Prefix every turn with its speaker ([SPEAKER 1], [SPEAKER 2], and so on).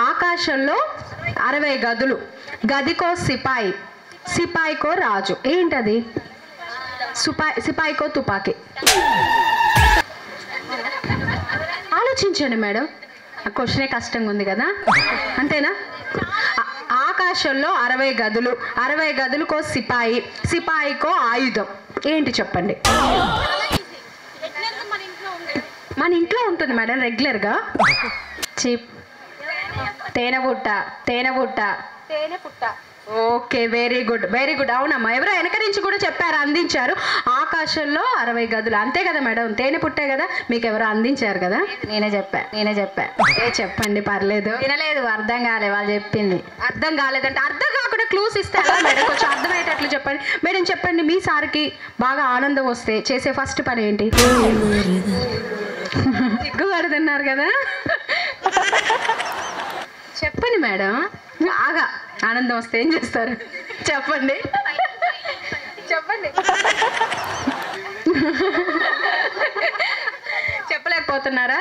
[SPEAKER 1] ఆకాశంలో 60 గదులు, గదికో సిపాయి, సిపాయికో రాజు. ఏంటది? సిపాయికో తుపాకీ. ఆలోచించండి మేడం, ఆ క్వశ్చనే కష్టంగా ఉంది కదా, అంతేనా? ఆకాశంలో 60 గదులు, 60 గదులకో సిపాయి, సిపాయికో ఆయుధం. ఏంటి చెప్పండి? మన ఇంట్లో ఉంటుంది మేడం రెగ్యులర్గా. చిప్, తేనె పుట్ట. Okay, very good very good. అవునమ్మా, ఎవరో వెనక నుంచి కూడా చెప్పారు, అందించారు. ఆకాశంలో 60 గదులు, అంతే కదా మేడం? తేనె పుట్టే కదా, మీకు ఎవరో అందించారు కదా. నేనే చెప్పా. చెప్పండి, పర్లేదు. వినలేదు, అర్థం కాలే వాళ్ళు చెప్పింది. అర్థం కాలేదంటే అర్థం కాకుండా క్లూస్ ఇస్తారా మేడం? కొంచెం అర్థమయ్యేటట్లు చెప్పండి మేడం. చెప్పండి, మీ సార్కి బాగా ఆనందం వస్తే చేసే ఫస్ట్ పని ఏంటి? సిగ్గుపడుతున్నారు కదా, చెప్పండి మేడం. బాగా ఆనందం వస్తే ఏం చేస్తారు చెప్పండి? చెప్పలేకపోతున్నారా?